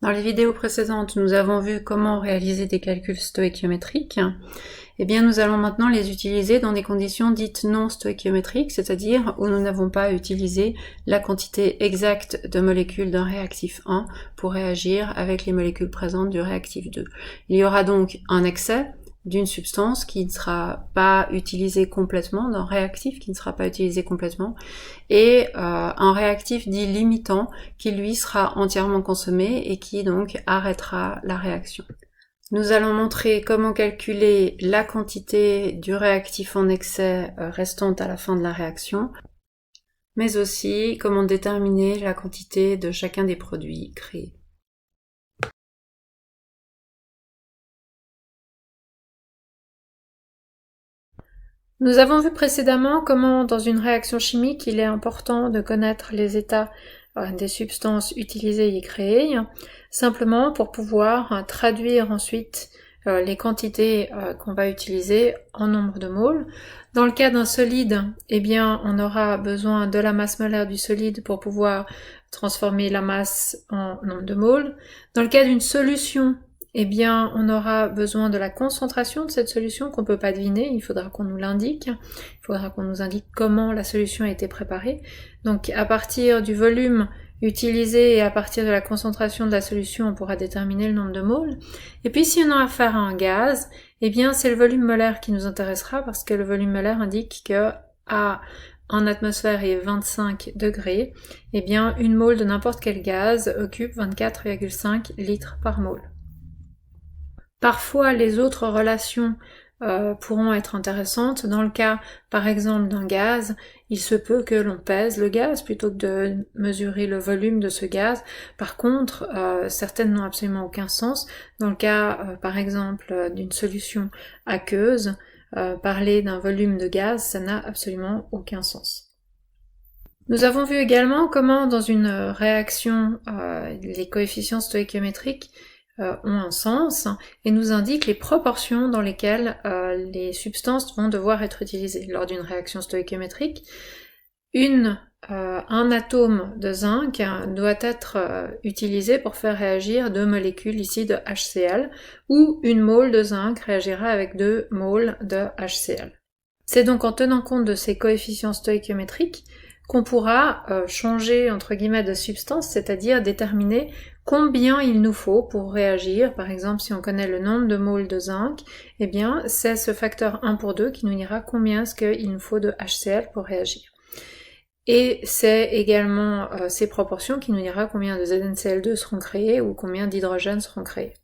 Dans les vidéos précédentes, nous avons vu comment réaliser des calculs stoïchiométriques. Eh bien, nous allons maintenant les utiliser dans des conditions dites non stoïchiométriques, c'est-à-dire où nous n'avons pas utilisé la quantité exacte de molécules d'un réactif 1 pour réagir avec les molécules présentes du réactif 2. Il y aura donc un excès d'une substance qui ne sera pas utilisée complètement, d'un réactif qui ne sera pas utilisé complètement, et un réactif dit limitant qui lui sera entièrement consommé et qui donc arrêtera la réaction. Nous allons montrer comment calculer la quantité du réactif en excès restante à la fin de la réaction, mais aussi comment déterminer la quantité de chacun des produits créés. Nous avons vu précédemment comment, dans une réaction chimique, il est important de connaître les états des substances utilisées et créées, simplement pour pouvoir traduire ensuite les quantités qu'on va utiliser en nombre de moles. Dans le cas d'un solide, eh bien, on aura besoin de la masse molaire du solide pour pouvoir transformer la masse en nombre de moles. Dans le cas d'une solution, eh bien, on aura besoin de la concentration de cette solution qu'on ne peut pas deviner, il faudra qu'on nous l'indique, il faudra qu'on nous indique comment la solution a été préparée. Donc, à partir du volume utilisé et à partir de la concentration de la solution, on pourra déterminer le nombre de moles. Et puis, si on a affaire à un gaz, eh bien, c'est le volume molaire qui nous intéressera parce que le volume molaire indique que en atmosphère et 25 degrés, eh bien, une mole de n'importe quel gaz occupe 24,5 litres par mole. Parfois, les autres relations pourront être intéressantes. Dans le cas, par exemple, d'un gaz, il se peut que l'on pèse le gaz plutôt que de mesurer le volume de ce gaz. Par contre, certaines n'ont absolument aucun sens. Dans le cas, par exemple, d'une solution aqueuse, parler d'un volume de gaz, ça n'a absolument aucun sens. Nous avons vu également comment, dans une réaction, les coefficients stoïchiométriques ont un sens et nous indiquent les proportions dans lesquelles les substances vont devoir être utilisées. Lors d'une réaction stoïchiométrique, un atome de zinc doit être utilisé pour faire réagir 2 molécules ici de HCl, ou une mole de zinc réagira avec 2 moles de HCl. C'est donc en tenant compte de ces coefficients stoïchiométriques qu'on pourra changer entre guillemets de substance, c'est-à-dire déterminer combien il nous faut pour réagir. Par exemple, si on connaît le nombre de moles de zinc, eh bien c'est ce facteur 1 pour 2 qui nous dira combien est-ce qu'il nous faut de HCl pour réagir. Et c'est également ces proportions qui nous dira combien de ZnCl2 seront créés ou combien d'hydrogènes seront créés.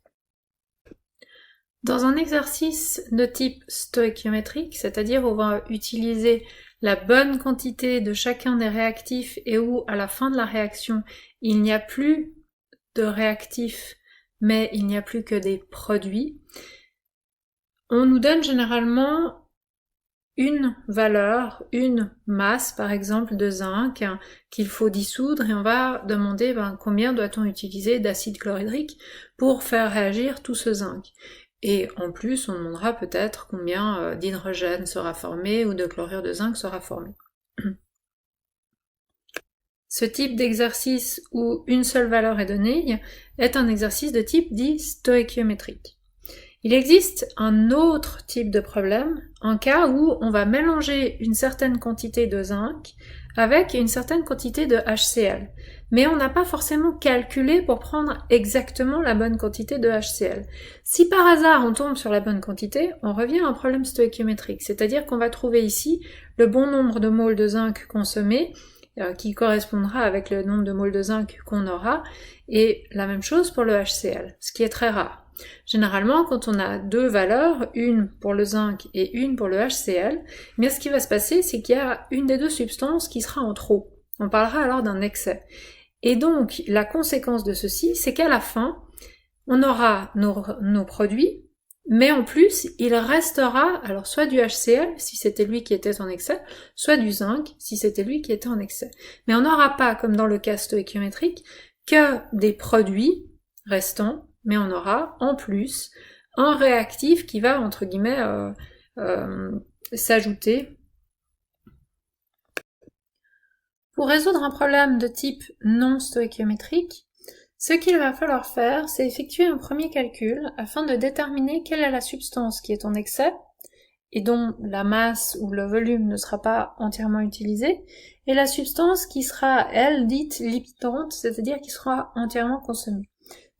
Dans un exercice de type stoïchiométrique, c'est-à-dire où on va utiliser la bonne quantité de chacun des réactifs et où, à la fin de la réaction, il n'y a plus de réactifs, mais il n'y a plus que des produits, on nous donne généralement une valeur, une masse, par exemple, de zinc qu'il faut dissoudre et on va demander combien doit-on utiliser d'acide chlorhydrique pour faire réagir tout ce zinc. Et en plus, on demandera peut-être combien d'hydrogène sera formé ou de chlorure de zinc sera formé. Ce type d'exercice où une seule valeur est donnée est un exercice de type dit stoïchiométrique. Il existe un autre type de problème, un cas où on va mélanger une certaine quantité de zinc avec une certaine quantité de HCl. Mais on n'a pas forcément calculé pour prendre exactement la bonne quantité de HCl. Si par hasard on tombe sur la bonne quantité, on revient à un problème stoïchiométrique, c'est-à-dire qu'on va trouver ici le bon nombre de moles de zinc consommés, qui correspondra avec le nombre de moles de zinc qu'on aura, et la même chose pour le HCl, ce qui est très rare. Généralement, quand on a deux valeurs, une pour le zinc et une pour le HCl, mais ce qui va se passer, c'est qu'il y a une des deux substances qui sera en trop. On parlera alors d'un excès. Et donc, la conséquence de ceci, c'est qu'à la fin, on aura nos produits, mais en plus, il restera alors soit du HCl, si c'était lui qui était en excès, soit du zinc, si c'était lui qui était en excès. Mais on n'aura pas, comme dans le cas stoïchiométrique, que des produits restants, mais on aura en plus un réactif qui va, entre guillemets, s'ajouter. Pour résoudre un problème de type non stoïchiométrique, Ce qu'il va falloir faire, c'est effectuer un premier calcul afin de déterminer quelle est la substance qui est en excès et dont la masse ou le volume ne sera pas entièrement utilisé, et la substance qui sera, elle, dite limitante, c'est-à-dire qui sera entièrement consommée.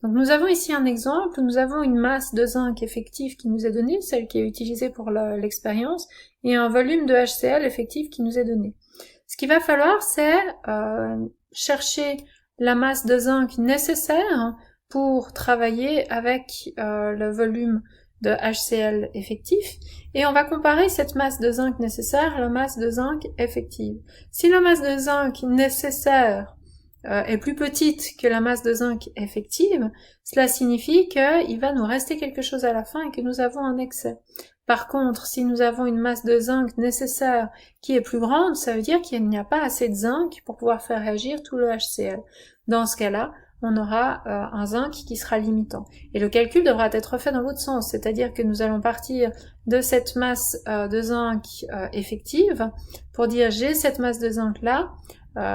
Donc nous avons ici un exemple où nous avons une masse de zinc effective qui nous est donnée, celle qui est utilisée pour l'expérience, et un volume de HCl effectif qui nous est donné. Ce qu'il va falloir, c'est chercher la masse de zinc nécessaire pour travailler avec le volume de HCl effectif, et on va comparer cette masse de zinc nécessaire à la masse de zinc effective. Si la masse de zinc nécessaire est plus petite que la masse de zinc effective, cela signifie qu'il va nous rester quelque chose à la fin et que nous avons un excès. Par contre, si nous avons une masse de zinc nécessaire qui est plus grande, ça veut dire qu'il n'y a pas assez de zinc pour pouvoir faire réagir tout le HCl. Dans ce cas-là, on aura un zinc qui sera limitant. Et le calcul devra être fait dans l'autre sens, c'est-à-dire que nous allons partir de cette masse de zinc effective pour dire j'ai cette masse de zinc là,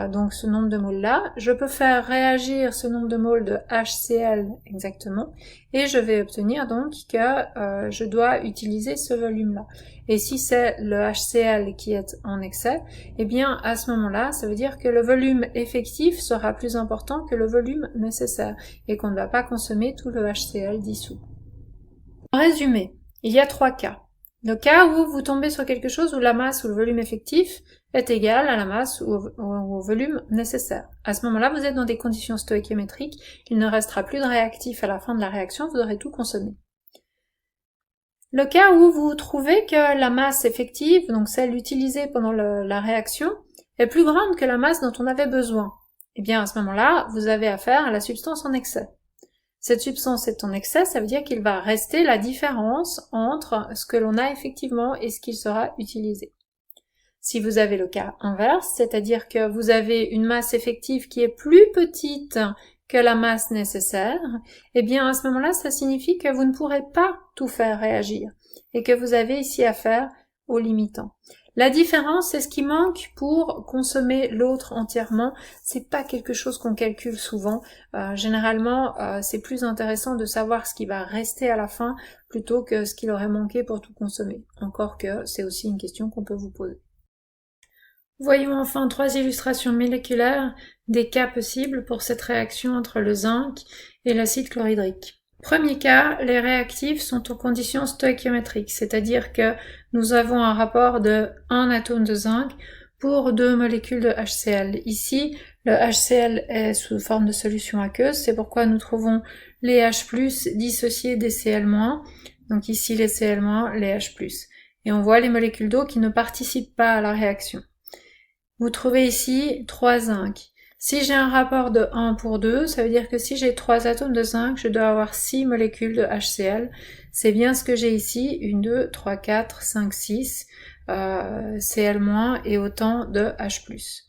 donc ce nombre de moles là, je peux faire réagir ce nombre de moles de HCl exactement, et je vais obtenir donc que je dois utiliser ce volume là. Et si c'est le HCl qui est en excès, eh bien à ce moment-là, ça veut dire que le volume effectif sera plus important que le volume nécessaire, et qu'on ne va pas consommer tout le HCl dissous. En résumé, il y a 3 cas. Le cas où vous tombez sur quelque chose où la masse ou le volume effectif est égal à la masse ou au volume nécessaire. À ce moment-là, vous êtes dans des conditions stoïchiométriques, il ne restera plus de réactif à la fin de la réaction, vous aurez tout consommé. Le cas où vous trouvez que la masse effective, donc celle utilisée pendant la réaction, est plus grande que la masse dont on avait besoin, eh bien à ce moment-là, vous avez affaire à la substance en excès. Cette substance est en excès, ça veut dire qu'il va rester la différence entre ce que l'on a effectivement et ce qu'il sera utilisé. Si vous avez le cas inverse, c'est-à-dire que vous avez une masse effective qui est plus petite que la masse nécessaire, eh bien à ce moment-là, ça signifie que vous ne pourrez pas tout faire réagir et que vous avez ici affaire au limitant. La différence, c'est ce qui manque pour consommer l'autre entièrement. C'est pas quelque chose qu'on calcule souvent. Généralement, c'est plus intéressant de savoir ce qui va rester à la fin plutôt que ce qu'il aurait manqué pour tout consommer. Encore que c'est aussi une question qu'on peut vous poser. Voyons enfin 3 illustrations moléculaires des cas possibles pour cette réaction entre le zinc et l'acide chlorhydrique. Premier cas, les réactifs sont en conditions stoïchiométriques, c'est-à-dire que nous avons un rapport de 1 atome de zinc pour 2 molécules de HCl. Ici, le HCl est sous forme de solution aqueuse, c'est pourquoi nous trouvons les H+, dissociés des Cl-, donc ici les Cl-, les H+. Et on voit les molécules d'eau qui ne participent pas à la réaction. Vous trouvez ici 3 zinc. Si j'ai un rapport de 1 pour 2, ça veut dire que si j'ai 3 atomes de zinc, je dois avoir 6 molécules de HCl. C'est bien ce que j'ai ici, 1, 2, 3, 4, 5, 6, Cl- et autant de H+.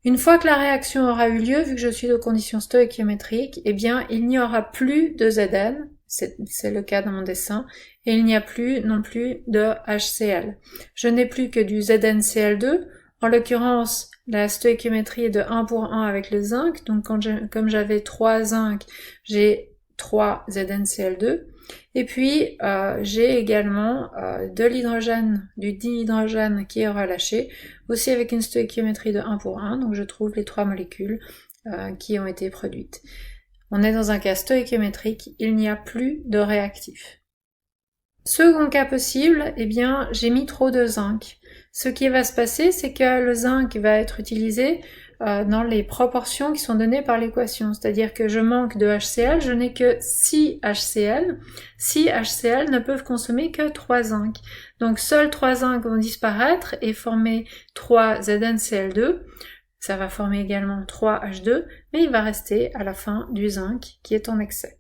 Une fois que la réaction aura eu lieu, vu que je suis aux conditions stoïchiométriques, eh bien, il n'y aura plus de Zn, c'est le cas dans mon dessin, et il n'y a plus non plus de HCl. Je n'ai plus que du ZnCl2, en l'occurrence, la stoïchiométrie est de 1 pour 1 avec le zinc, donc comme j'avais 3 zinc, j'ai 3 ZnCl2. Et puis, j'ai également de l'hydrogène, du dihydrogène qui est relâché, aussi avec une stoïchiométrie de 1 pour 1, donc je trouve les 3 molécules qui ont été produites. On est dans un cas stoïchiométrique, il n'y a plus de réactif. Second cas possible, eh bien, j'ai mis trop de zinc. Ce qui va se passer, c'est que le zinc va être utilisé dans les proportions qui sont données par l'équation. C'est-à-dire que je manque de HCl, je n'ai que 6 HCl. 6 HCl ne peuvent consommer que 3 zinc. Donc seuls 3 zinc vont disparaître et former 3 ZnCl2. Ça va former également 3 H2, mais il va rester à la fin du zinc qui est en excès.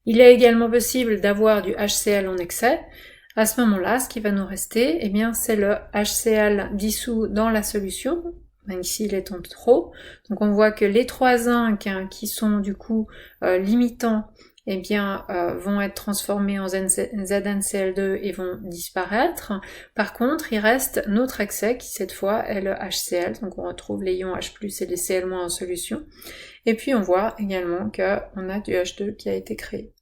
Il est également possible d'avoir du HCl en excès. À ce moment-là, ce qui va nous rester, eh bien, c'est le HCl dissous dans la solution. Ici, il est en trop. Donc, on voit que les 3 zinc qui sont du coup limitants vont être transformés en ZnCl2 et vont disparaître. Par contre, il reste notre excès qui cette fois est le HCl, donc on retrouve les ions H+, et les Cl- en solution. Et puis on voit également qu'on a du H2 qui a été créé.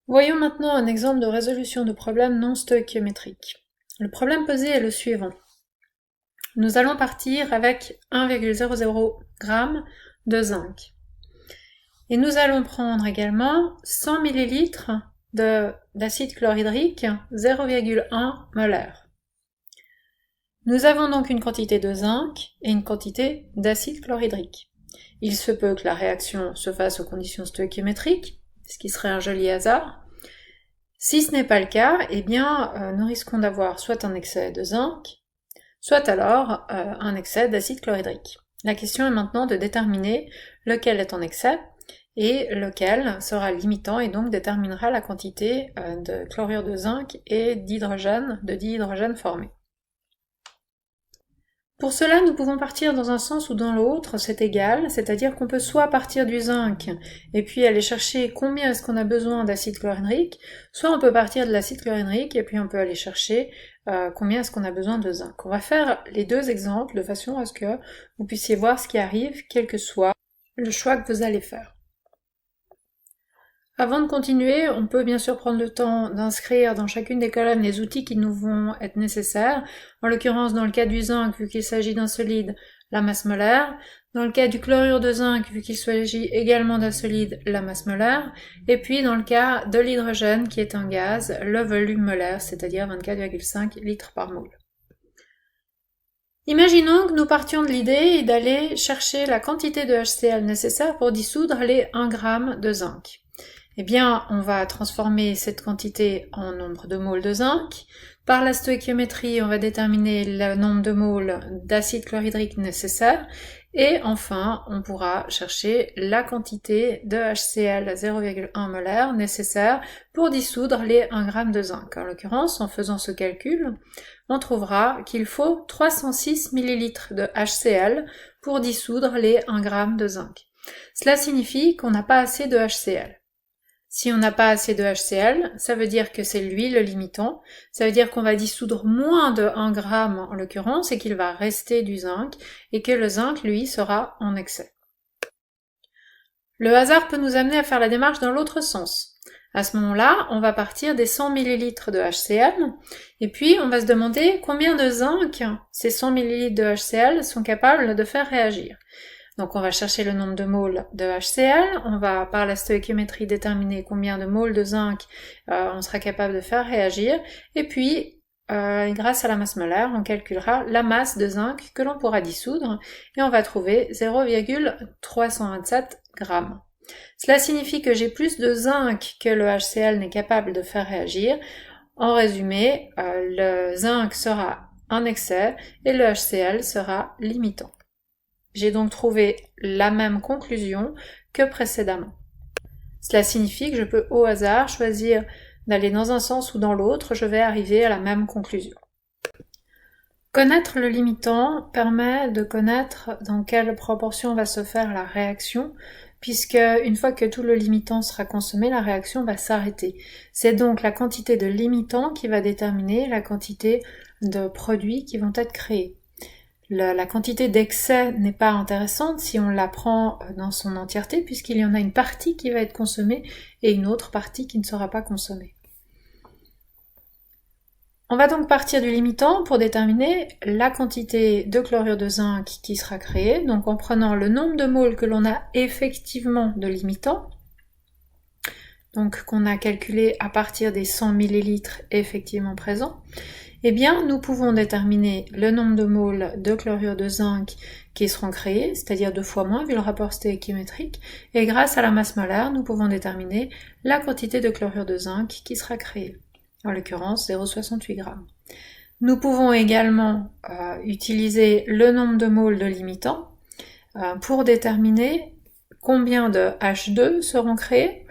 Voyons maintenant un exemple de résolution de problème non stoichiométrique. Le problème posé est le suivant. Nous allons partir avec 1,00 g de zinc. Et nous allons prendre également 100 ml d'acide chlorhydrique, 0,1 molaire. Nous avons donc une quantité de zinc et une quantité d'acide chlorhydrique. Il se peut que la réaction se fasse aux conditions stoichiométriques, ce qui serait un joli hasard. Si ce n'est pas le cas, nous risquons d'avoir soit un excès de zinc, soit alors un excès d'acide chlorhydrique. La question est maintenant de déterminer lequel est en excès et lequel sera limitant et donc déterminera la quantité de chlorure de zinc et de dihydrogène formé. Pour cela, nous pouvons partir dans un sens ou dans l'autre, c'est égal, c'est-à-dire qu'on peut soit partir du zinc et puis aller chercher combien est-ce qu'on a besoin d'acide chlorhydrique, soit on peut partir de l'acide chlorhydrique et puis on peut aller chercher combien est-ce qu'on a besoin de zinc. On va faire les deux exemples de façon à ce que vous puissiez voir ce qui arrive, quel que soit le choix que vous allez faire. Avant de continuer, on peut bien sûr prendre le temps d'inscrire dans chacune des colonnes les outils qui nous vont être nécessaires. En l'occurrence, dans le cas du zinc, vu qu'il s'agit d'un solide, la masse molaire. Dans le cas du chlorure de zinc, vu qu'il s'agit également d'un solide, la masse molaire. Et puis dans le cas de l'hydrogène, qui est un gaz, le volume molaire, c'est-à-dire 24,5 litres par mole. Imaginons que nous partions de l'idée d'aller chercher la quantité de HCl nécessaire pour dissoudre les 1 g de zinc. On va transformer cette quantité en nombre de moles de zinc. Par la stoichiométrie, on va déterminer le nombre de moles d'acide chlorhydrique nécessaire. Et enfin, on pourra chercher la quantité de HCl 0,1 molaire nécessaire pour dissoudre les 1 g de zinc. En l'occurrence, en faisant ce calcul, on trouvera qu'il faut 306 ml de HCl pour dissoudre les 1 g de zinc. Cela signifie qu'on n'a pas assez de HCl. Si on n'a pas assez de HCl, ça veut dire que c'est lui le limitant, ça veut dire qu'on va dissoudre moins de 1 g en l'occurrence et qu'il va rester du zinc et que le zinc, lui, sera en excès. Le hasard peut nous amener à faire la démarche dans l'autre sens. À ce moment-là, on va partir des 100 ml de HCl et puis on va se demander combien de zinc ces 100 ml de HCl sont capables de faire réagir. Donc on va chercher le nombre de moles de HCl, on va par la stoichiométrie déterminer combien de moles de zinc on sera capable de faire réagir, et puis grâce à la masse molaire, on calculera la masse de zinc que l'on pourra dissoudre, et on va trouver 0,327 g. Cela signifie que j'ai plus de zinc que le HCl n'est capable de faire réagir. En résumé, le zinc sera en excès et le HCl sera limitant. J'ai donc trouvé la même conclusion que précédemment. Cela signifie que je peux au hasard choisir d'aller dans un sens ou dans l'autre, je vais arriver à la même conclusion. Connaître le limitant permet de connaître dans quelle proportion va se faire la réaction, puisque une fois que tout le limitant sera consommé, la réaction va s'arrêter. C'est donc la quantité de limitant qui va déterminer la quantité de produits qui vont être créés. La quantité d'excès n'est pas intéressante si on la prend dans son entièreté, puisqu'il y en a une partie qui va être consommée et une autre partie qui ne sera pas consommée. On va donc partir du limitant pour déterminer la quantité de chlorure de zinc qui sera créée, donc en prenant le nombre de moles que l'on a effectivement de limitant, donc qu'on a calculé à partir des 100 ml effectivement présents. Nous pouvons déterminer le nombre de moles de chlorure de zinc qui seront créés, c'est-à-dire 2 fois moins vu le rapport stoichiométrique, et grâce à la masse molaire, nous pouvons déterminer la quantité de chlorure de zinc qui sera créée, en l'occurrence 0,68 g. Nous pouvons également utiliser le nombre de moles de limitant pour déterminer combien de H2 seront créés.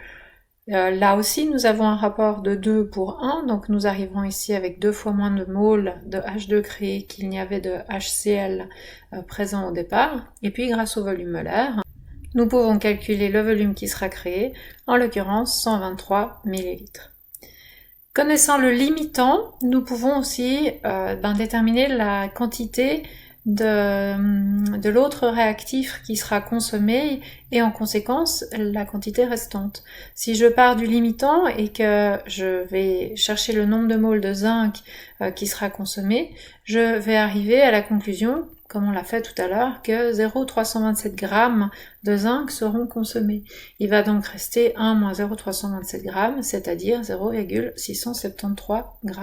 Là aussi, nous avons un rapport de 2 pour 1, donc nous arrivons ici avec 2 fois moins de moles de H2 créé qu'il n'y avait de HCl présent au départ. Et puis, grâce au volume molaire, nous pouvons calculer le volume qui sera créé, en l'occurrence 123 ml. Connaissant le limitant, nous pouvons aussi déterminer la quantité de l'autre réactif qui sera consommé et en conséquence la quantité restante. Si je pars du limitant et que je vais chercher le nombre de moles de zinc qui sera consommé, je vais arriver à la conclusion, comme on l'a fait tout à l'heure, que 0,327 g de zinc seront consommés. Il va donc rester 1 moins 0,327 g, c'est-à-dire 0,673 g.